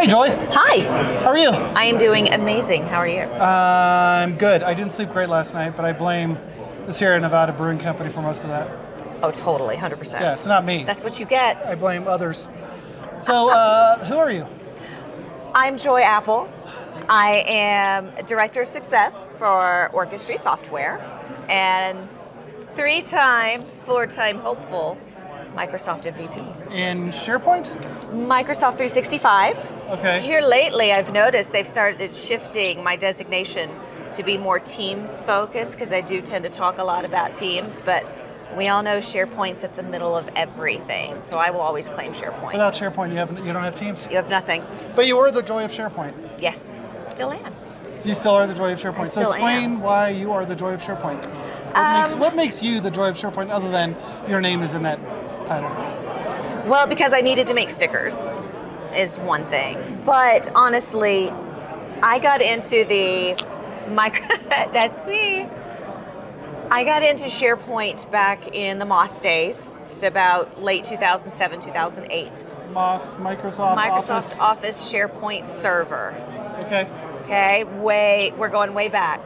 Hi, Joy. Hi, How are you? I am doing amazing. How are you? I'm good. I didn't sleep great last night, but I blame the Sierra Nevada Brewing Company for most of that. Oh, totally, 100%. Yeah, it's not me. That's what you get. I blame others. So, who are you? I'm Joy Apple. I am Director of Success for Orchestry Software and 3-time, 4-time hopeful Microsoft MVP. In SharePoint? Microsoft 365. Okay. Here lately, I've noticed they've started shifting my designation to be more Teams focused because I do tend to talk a lot about Teams, but we all know SharePoint's at the middle of everything, so I will always claim SharePoint. Without SharePoint, you don't have Teams. You have nothing. But you were the joy of SharePoint. Yes, still am. You still are the joy of SharePoint. So explain why you are the joy of SharePoint. What makes you the joy of SharePoint other than your name is in that title? Well, because I needed to make stickers is one thing. But honestly, I got into the that's me. I got into SharePoint back in the MOS days. It's about late 2007, 2008. MOS, Microsoft Office SharePoint Server. Okay, We're going way back.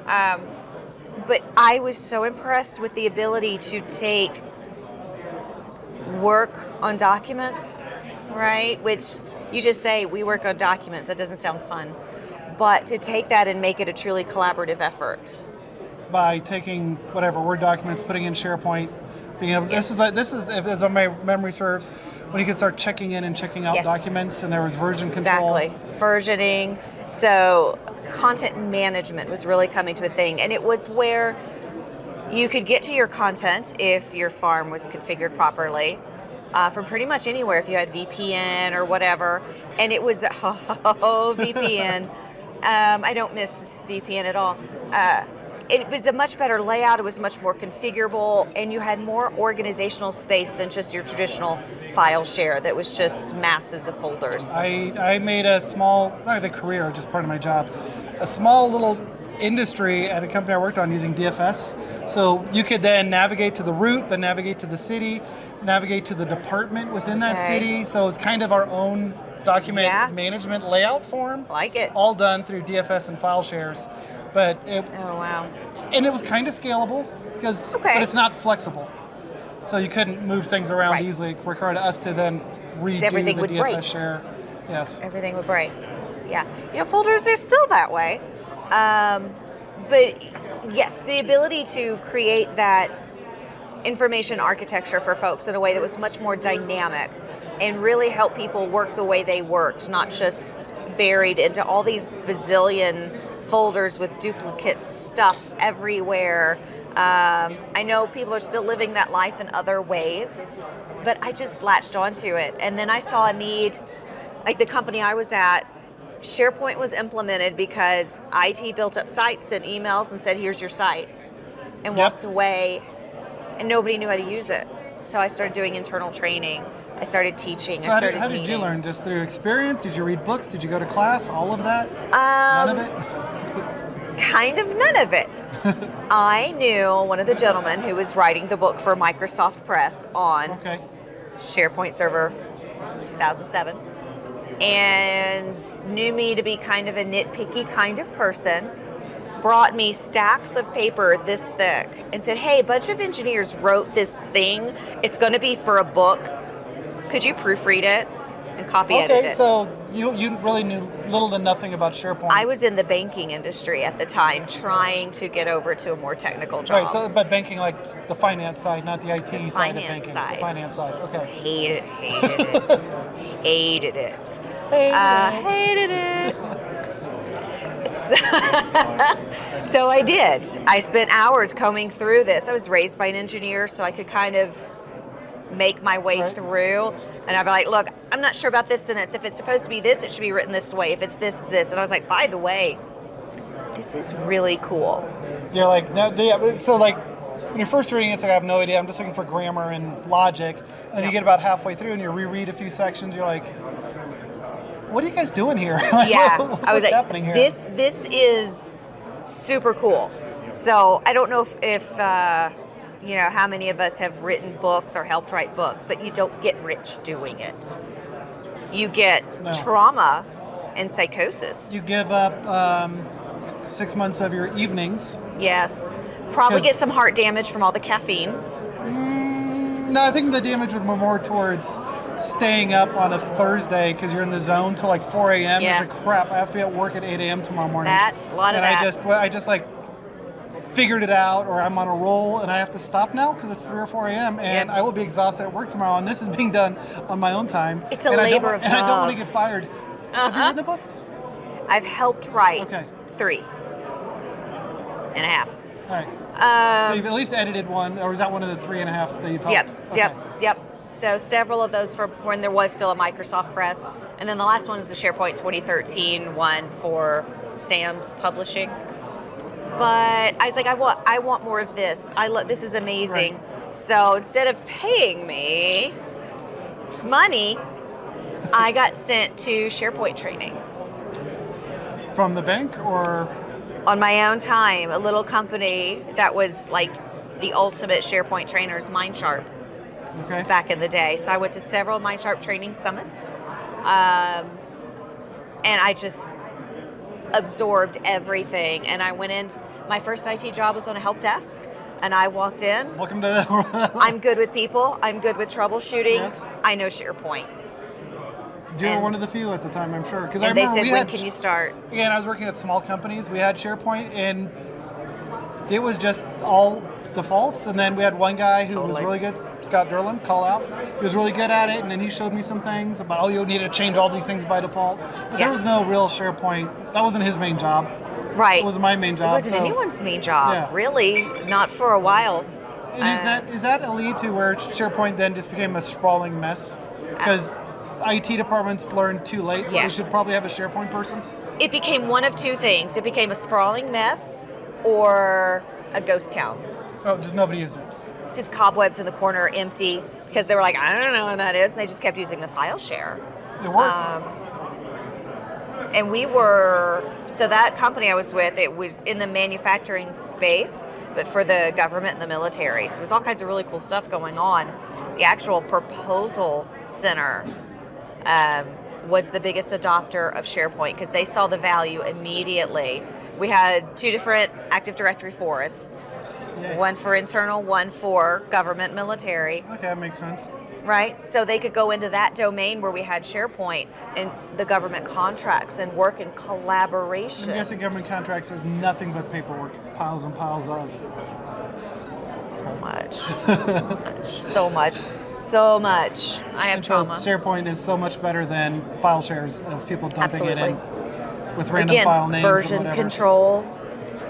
But I was so impressed with the ability to take work on documents, right? Which you just say, we work on documents. That doesn't sound fun. But to take that and make it a truly collaborative effort. by taking whatever Word documents, putting in SharePoint, being able. Yes. This is if my memory serves, when you could start checking in and checking out Yes. documents, and there was version control. Exactly. Versioning. So content management was really coming to a thing, and it was where you could get to your content if your farm was configured properly. From pretty much anywhere, if you had VPN or whatever, and it was VPN. I don't miss VPN at all. It was a much better layout. It was much more configurable, and you had more organizational space than just your traditional file share that was just masses of folders. I made a small, not a career, just part of my job, a small little industry at a company I worked on using DFS. So you could then navigate to the route, then navigate to the city, navigate to the department within that city. So it's kind of our own document management layout form. Like it. All done through DFS and file shares. But Oh, wow. and it was kind of scalable because but it's not flexible. So you couldn't move things around easily. It required us to then redo everything the would DFS break. share. Yes. Everything would break. Yeah. Folders are still that way. But yes, the ability to create that information architecture for folks in a way that was much more dynamic and really help people work the way they worked, not just buried into all these bazillion folders with duplicate stuff everywhere. I know people are still living that life in other ways, but I just latched onto it. And then I saw a need, like the company I was at, SharePoint was implemented because IT built up sites and emails and said, here's your site, and walked away, and nobody knew how to use it. So I started doing internal training. I started teaching. So how did you learn? Just through experience? Did you read books? Did you go to class? All of that? None of it? Kind of none of it. I knew one of the gentlemen who was writing the book for Microsoft Press on SharePoint Server 2007 and knew me to be kind of a nitpicky kind of person, brought me stacks of paper this thick and said, hey, a bunch of engineers wrote this thing. It's going to be for a book. Could you proofread it and copy edit it? Okay, so you really knew little to nothing about SharePoint. I was in the banking industry at the time, trying to get over to a more technical job. Right, so but banking, like the finance side, not the IT side of banking. Side. The finance side, okay. Hated it. Hated it. Hated it. So I did. I spent hours combing through this. I was raised by an engineer, so I could kind of make my way through, and I'd be like, look, I'm not sure about this sentence. If it's supposed to be this, it should be written this way. If it's this, it's this. And I was like, by the way, this is really cool. You're like, so like when you're first reading it, it's like, I have no idea. I'm just looking for grammar and logic. And you get about halfway through and you reread a few sections. You're like, what are you guys doing here? Like, I was like, happening here? This is super cool. So I don't know if how many of us have written books or helped write books, but you don't get rich doing it. You get No. trauma and psychosis. You give up 6 months of your evenings. Yes. Probably 'Cause- get some heart damage from all the caffeine. No, I think the damage would be more towards staying up on a Thursday because you're in the zone till like 4 a.m. Yeah. It's like, crap, I have to be at work at 8 a.m. tomorrow morning. A lot of and that. I just like figured it out, or I'm on a roll and I have to stop now because it's 3 or 4 a.m. and Yeah. I will be exhausted at work tomorrow, and this is being done on my own time. It's a and labor of and I don't love. want to get fired. Have you Uh-huh. read the book? I've helped write Okay. 3.5. All right. So you've at least edited one, or is that one of the 3.5 that you've helped? Yep. So several of those for when there was still a Microsoft Press. And then the last one is the SharePoint 2013 one for Sam's Publishing. But I was like, I want more of this. This is amazing. Right. So instead of paying me money, I got sent to SharePoint training From the bank, or on my own time. A little company that was like the ultimate SharePoint trainers, MindSharp, okay? back in the day. So I went to several MindSharp training summits, and I just absorbed everything. And I went in. My first IT job was on a help desk, and I walked in. Welcome to the I'm good with people. I'm good with troubleshooting. Yes. I know SharePoint. You were and- one of the few at the time, I'm sure. Because I And they remember said, we when had, can you start? Again, I was working at small companies. We had SharePoint, and it was just all defaults. And then we had one guy who was Totally. really good, Scott Derlin, call out. He was really good at it, and then he showed me some things about, oh, you need to change all these things by default. But there Yeah. was no real SharePoint. That wasn't his main job. Right. It was my main It job. wasn't so- anyone's main job, Yeah. really. Not for a while. And is that a lead to where SharePoint then just became a sprawling mess? Because IT departments learned too late that Yeah. they should probably have a SharePoint person. It became one of two things. It became a sprawling mess or a ghost town. Oh, just nobody used it. Just cobwebs in the corner, empty, because they were like, I don't know what that is, and they just kept using the file share. It works. And so that company I was with, it was in the manufacturing space, but for the government and the military. So there was all kinds of really cool stuff going on. The actual proposal center was the biggest adopter of SharePoint because they saw the value immediately. We had 2 different Active Directory forests, Yay. one for internal, one for government military. Okay, that makes sense. Right? So they could go into that domain where we had SharePoint and the government contracts and work in collaboration. I'm guessing government contracts, there's nothing but paperwork, piles and piles of. So much. So much. So much. I have And so trauma. SharePoint is so much better than file shares of people dumping it Absolutely. in with random Again, file names and version whatever. control,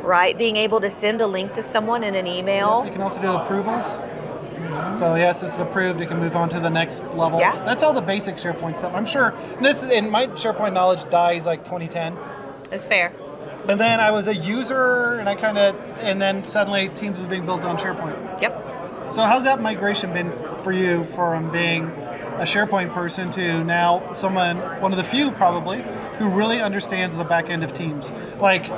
right? Being able to send a link to someone in an email. You can also do approvals. So yes, this is approved. It can move on to the next level. Yeah. That's all the basic SharePoint stuff. I'm sure this in my SharePoint knowledge dies like 2010. It's fair. And then I was a user, and then suddenly Teams was being built on SharePoint. Yep. So how's that migration been for you from being a SharePoint person to now one of the few probably, who really understands the back end of Teams? Like,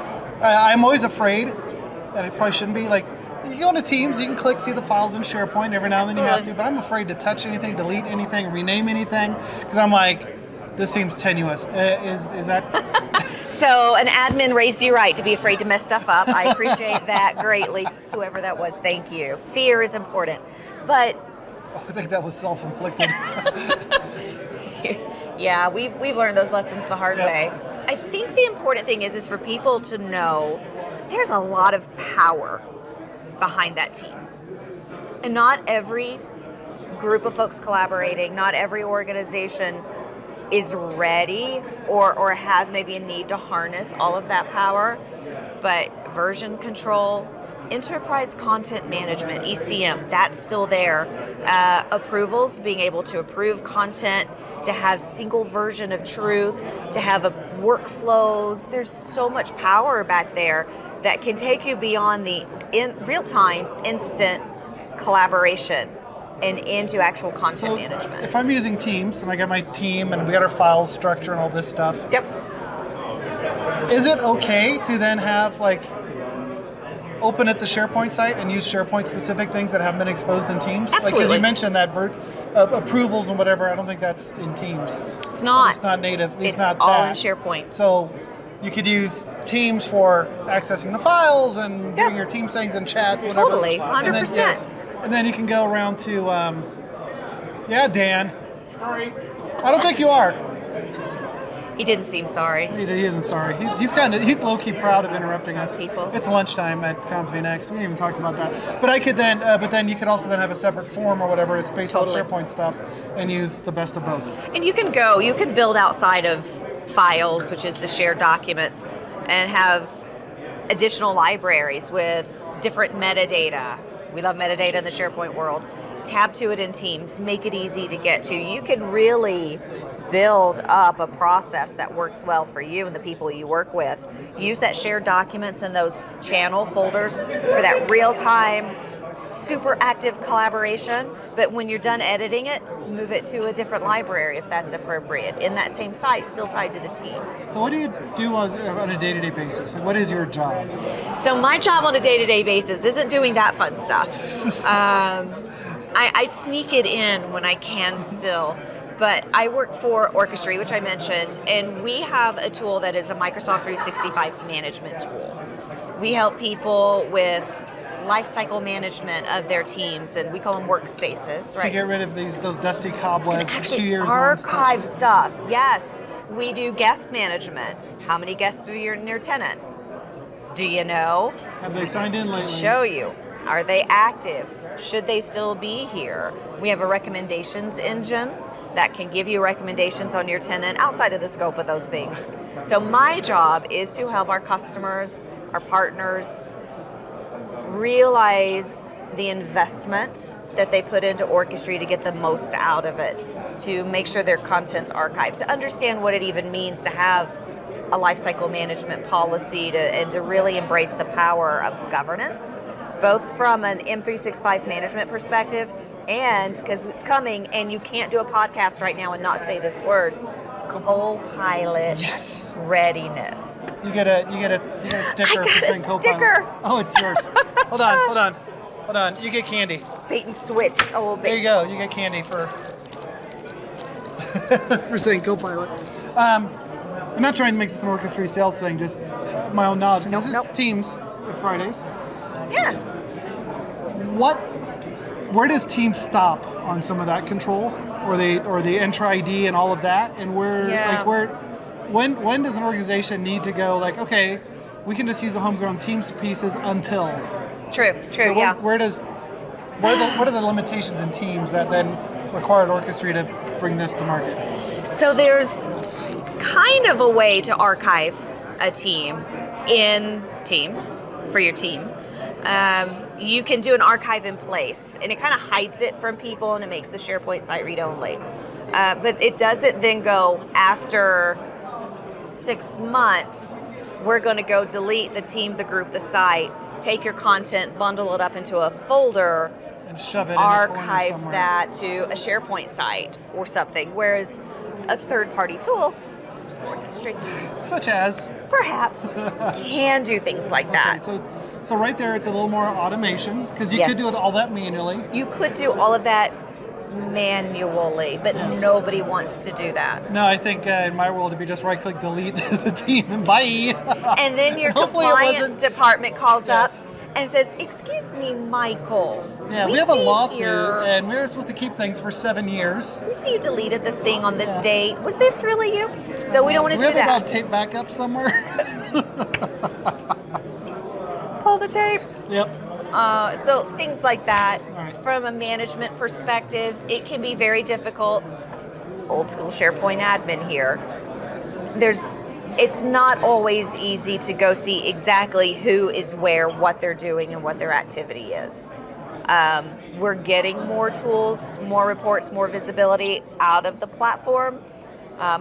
I'm always afraid, and I probably shouldn't be, like, you go into Teams, you can click, see the files in SharePoint, every now and then you have to, Absolutely. but I'm afraid to touch anything, delete anything, rename anything, because I'm like, this seems tenuous. Is that... So an admin raised you right to be afraid to mess stuff up. I appreciate that greatly. Whoever that was, thank you. Fear is important. But I think that was self-inflicted. yeah, we've learned those lessons the hard Yep. way. I think the important thing is for people to know there's a lot of power behind that team. And not every group of folks collaborating, not every organization is ready or has maybe a need to harness all of that power. But version control, enterprise content management, ECM, that's still there. Approvals, being able to approve content, to have single version of truth, to have workflows. There's so much power back there that can take you beyond the real-time, instant collaboration and into actual content management. If I'm using Teams and I got my team and we got our files structure and all this stuff, Yep. is it okay to then have like open at the SharePoint site and use SharePoint specific things that haven't been exposed in Teams. Like, Absolutely. because you mentioned that approvals and whatever, I don't think that's in Teams. It's not. It's not native. At least It's not all that. in SharePoint. So you could use Teams for accessing the files and Yeah. doing your team things and chats, whatever. Totally, And then, 100%. and then you can go around to, yeah, Dan. Sorry. I don't think you are. He didn't seem sorry. He isn't sorry. He's low-key proud of interrupting us. people. It's lunchtime at vNext. We didn't even talk about that. But then you could also then have a separate form or whatever. It's based Totally. on SharePoint stuff and use the best of both. And you can build outside of files, which is the shared documents, and have additional libraries with different metadata. We love metadata in the SharePoint world. Tab to it in Teams, make it easy to get to. You can really build up a process that works well for you and the people you work with. Use that shared documents and those channel folders for that real-time, super active collaboration. But when you're done editing it, move it to a different library if that's appropriate. In that same site, still tied to the team. So what do you do on a day-to-day basis? Like, what is your job? So my job on a day-to-day basis isn't doing that fun stuff. I sneak it in when I can still. But I work for Orchestry, which I mentioned, and we have a tool that is a Microsoft 365 management tool. We help people with lifecycle management of their teams, and we call them workspaces, right? To get rid of those dusty cobwebs. Actually, 2 years archive stuff. Yes, we do guest management. How many guests are in your tenant? Do you know? Have they signed in lately? Show you. Are they active? Should they still be here? We have a recommendations engine that can give you recommendations on your tenant outside of the scope of those things. So my job is to help our customers, our partners, realize the investment that they put into Orchestry to get the most out of it, to make sure their content's archived, to understand what it even means to have a lifecycle management policy, and to really embrace the power of governance, both from an M365 management perspective and because it's coming, and you can't do a podcast right now and not say this word, co-pilot Yes. readiness. You get a sticker I got for a saying co-pilot. sticker. Oh, it's yours. Hold on. You get candy. Bait and switch, it's old There bait. you go. You get candy for for saying co-pilot. I'm not trying to make this an Orchestry sales thing, just my own knowledge. 'Cause this is Nope. Teams Fridays. Yeah. Where does Teams stop on some of that control, or the Entra ID and all of that, and when does an organization need to go like, okay, we can just use the homegrown Teams pieces until? True, So yeah. what are the limitations in Teams that then required Orchestry to bring this to market? So there's kind of a way to archive a team in Teams for your team. You can do an archive in place, and it kind of hides it from people, and it makes the SharePoint site read-only. But it doesn't then go after 6 months, we're going to go delete the team, the group, the site, take your content, bundle it up into a folder, And shove it in a corner archive somewhere. that to a SharePoint site or something. Whereas a third-party tool, such as Orchestry, Such as? perhaps can do things like that. Okay, so right there, it's a little more automation, because you Yes. could do it all that manually. You could do all of that manually, but Yes. nobody wants to do that. No, I think in my world, it'd be just right-click, delete the team, and bye. And then your Hopefully it compliance wasn't- department calls Yes. up and says, "Excuse me, Michael. Yeah, we have a see lawsuit, here- and we were supposed to keep things for 7 years. we see you deleted this thing on this Yeah. date. Was this really you?" So we don't want to Do we do have that. about tape backup somewhere? Pull the tape. Yep. So things like that. All right. From a management perspective, it can be very difficult. Old school SharePoint admin here. It's not always easy to go see exactly who is where, what they're doing, and what their activity is. We're getting more tools, more reports, more visibility out of the platform.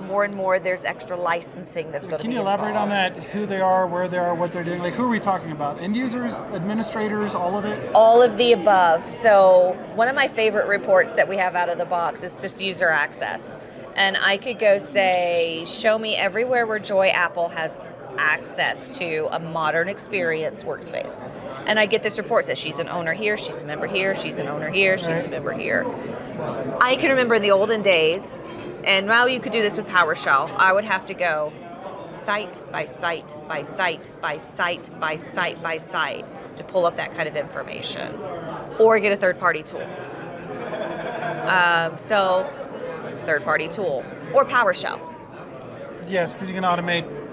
More and more, there's extra licensing that's going to be Can you elaborate on involved. that? Who they are, where they are, what they're doing? Like, who are we talking about? End users, administrators, all of it? All of the above. So one of my favorite reports that we have out of the box is just user access. And I could go say, show me everywhere where Joy Apple has access to a modern experience workspace. And I get this report that says she's an owner here, she's a member here, she's an owner here, she's a member here. I can remember in the olden days, and now you could do this with PowerShell, I would have to go site by site by site by site by site by site to pull up that kind of information, or get a third-party tool. So, third-party tool or PowerShell. Yes, because you can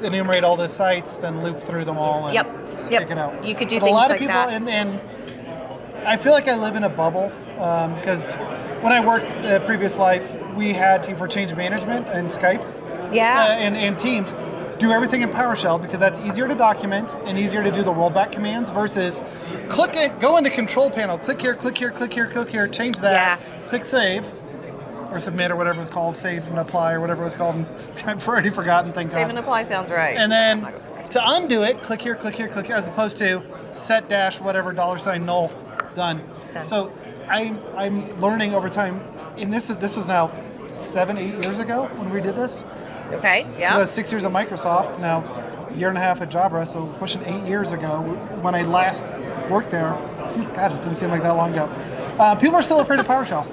enumerate all the sites, then loop through them all and pick it out. You could do but things a lot like of people, that. And I feel like I live in a bubble because when I worked the previous life, we had Team for Change Management and Skype and Teams do everything in PowerShell because that's easier to document and easier to do the rollback commands versus go into control panel, click here, click here, click here, click here, change that, click save. Or submit or whatever it was called, save and apply or whatever it was called. I've already forgotten, thank God. Save and apply sounds right. And then to undo it, click here, click here, click here, as opposed to set dash whatever $null, done. So I'm learning over time, and this was now 7-8 years ago when we did this. Okay, yeah. 6 years at Microsoft, now a year and a half at Jabra, so pushing 8 years ago when I last worked there. God, it doesn't seem like that long ago. People are still afraid of PowerShell.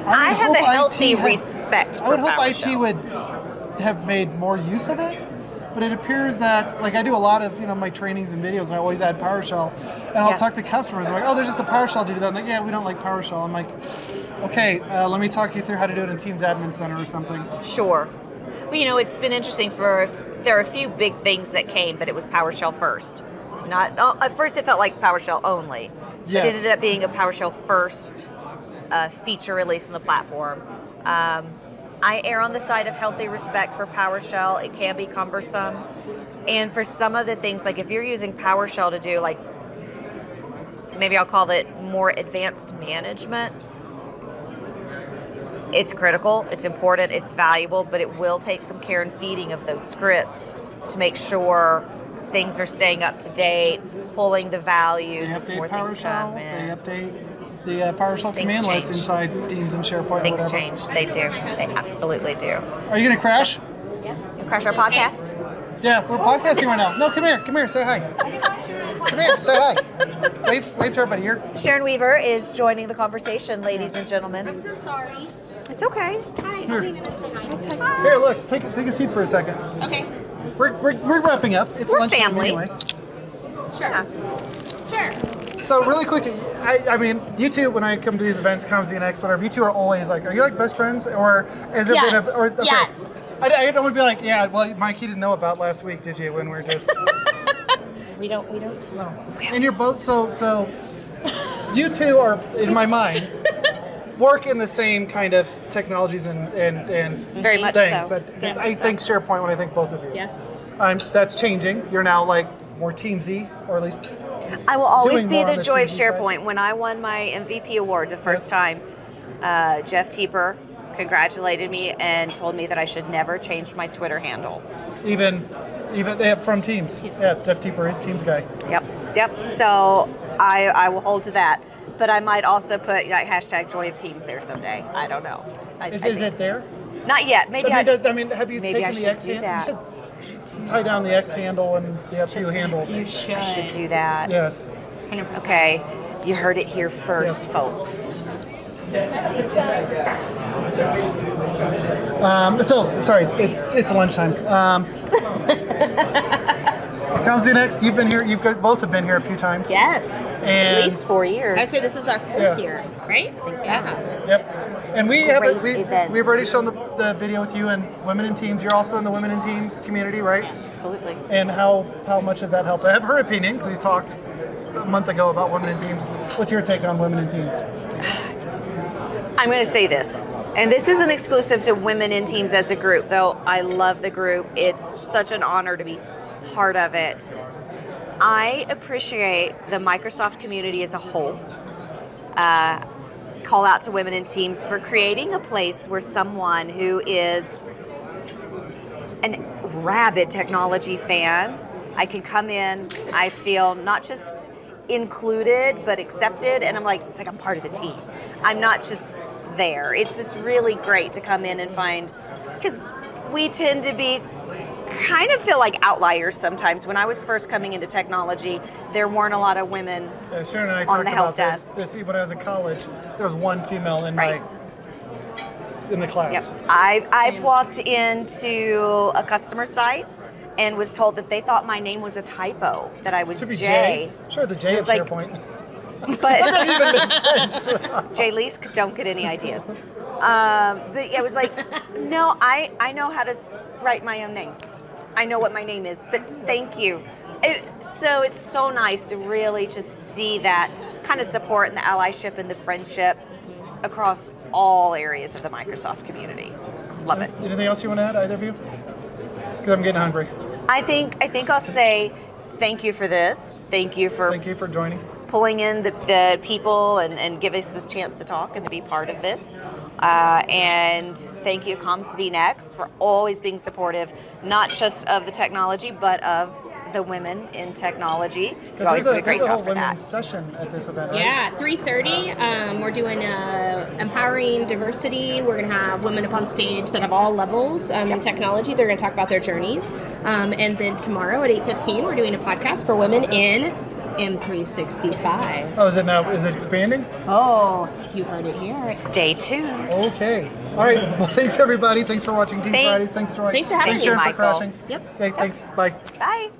I have a healthy respect for PowerShell. I would hope IT would have made more use of it, but it appears that, like I do a lot of my trainings and videos, and I always add PowerShell, and I'll talk to customers. I'm like, oh, there's just a PowerShell to do that. I'm like, yeah, we don't like PowerShell. I'm like, okay, let me talk you through how to do it in Teams Admin Center or something. Sure. Well, it's been interesting there are a few big things that came, but it was PowerShell first. At first it felt like PowerShell only. Yes. It ended up being a PowerShell first feature release in the platform. I err on the side of healthy respect for PowerShell. It can be cumbersome. And for some of the things, like if you're using PowerShell to do maybe I'll call it more advanced management, it's critical, it's important, it's valuable, but it will take some care and feeding of those scripts to make sure things are staying up to date, pulling the values as more things come in. They update the PowerShell commandlets inside Teams and SharePoint. Things change. They do. They absolutely do. Are you going to crash? Yeah. You crash our podcast? Yeah, we're podcasting right now. No, come here, say hi. Come here, say hi. Wave to everybody here. Sharon Weaver is joining the conversation, ladies and gentlemen. I'm so sorry. It's okay. Hi, Here. I came in to say hi. Here, look, take a seat for a second. Okay. We're wrapping up. It's We're lunchtime family. anyway. Sure. Sure. So really quick, I mean, you two, when I come to these events, vNext, whatever, you two are always like, are you like best friends, or is there been a, or okay. Yes. I don't want to be like, yeah, well, Mike, you didn't know about last week, did you? When we're just We don't. no. And you're both so. You two are, in my mind, work in the same kind of technologies and Very much things. so. I think SharePoint when I think both of you. Yes. That's changing. You're now like more Teamsy, or at least. I will always Doing be more on the the joy of TV side. SharePoint. When I won my MVP award the first time, Jeff Teeper congratulated me and told me that I should never change my Twitter handle. Even from Teams. Yes. Yeah, Jeff Teeper is Teams guy. Yep. So I will hold to that. But I might also put hashtag Joy of Teams there someday. I don't know. Is it there? Not yet. Maybe I mean, have you maybe I taken the should X do handle? that. You should tie down the X handle and the FU handles. You should. I should do that. Yes. 100%. Okay. You heard it here first, Yes. folks. Sorry, it's lunchtime. Comes next. You've been here. Both have been here a few times. Yes. And At least 4 years. I'd say this is our fourth Yeah. year, right? Yeah. Yep. And we've events. already shown the video with you and Women in Teams. You're also in the Women in Teams community, right? Absolutely. And how much has that helped? I have her opinion because we talked a month ago about Women in Teams. What's your take on Women in Teams? I'm going to say this, and this isn't exclusive to Women in Teams as a group, though I love the group. It's such an honor to be part of it. I appreciate the Microsoft community as a whole. Call out to Women in Teams for creating a place where someone who is a rabid technology fan, I can come in, I feel not just included but accepted, and it's like I'm part of the team. I'm not just there. It's just really great to come in and find, because we tend to be kind of feel like outliers sometimes. When I was first coming into technology, there weren't a lot of women. Sharon and I On talked the help about this. desk. When I was in college, there was one female in Right. in the class. Yep. I've walked into a customer site and was told that they thought my name was a typo, that I was Should be Jay. Sure, the J It of was like- SharePoint. But That even makes sense. Jay Lease, don't get any ideas. But yeah, it was like, no, I know how to write my own name. I know what my name is, but thank you. So it's so nice to really just see that kind of support and the allyship and the friendship across all areas of the Microsoft community. Love it. Anything else you want to add, either of you? Because I'm getting hungry. I think I'll say thank you for this. Thank you for Thank you for joining. pulling in the people and give us this chance to talk and to be part of this. And thank you, vNext, for always being supportive, not just of the technology, but of the women in technology. You always do a great there's a job whole for that. women's session at this event, right? Yeah, 3:30. We're doing empowering diversity. We're going to have women up on stage that have all levels in technology. They're going to talk about their journeys. And then tomorrow at 8:15, we're doing a podcast for women in M365. Oh, is it expanding? Oh, you heard it here. Stay tuned. Okay. All right. Well, thanks everybody. Thanks for watching Team Thanks. Friday. Thanks for Thanks for having me, Sharon, for Michael. crashing. Yep. Okay. Thanks. Bye. Bye.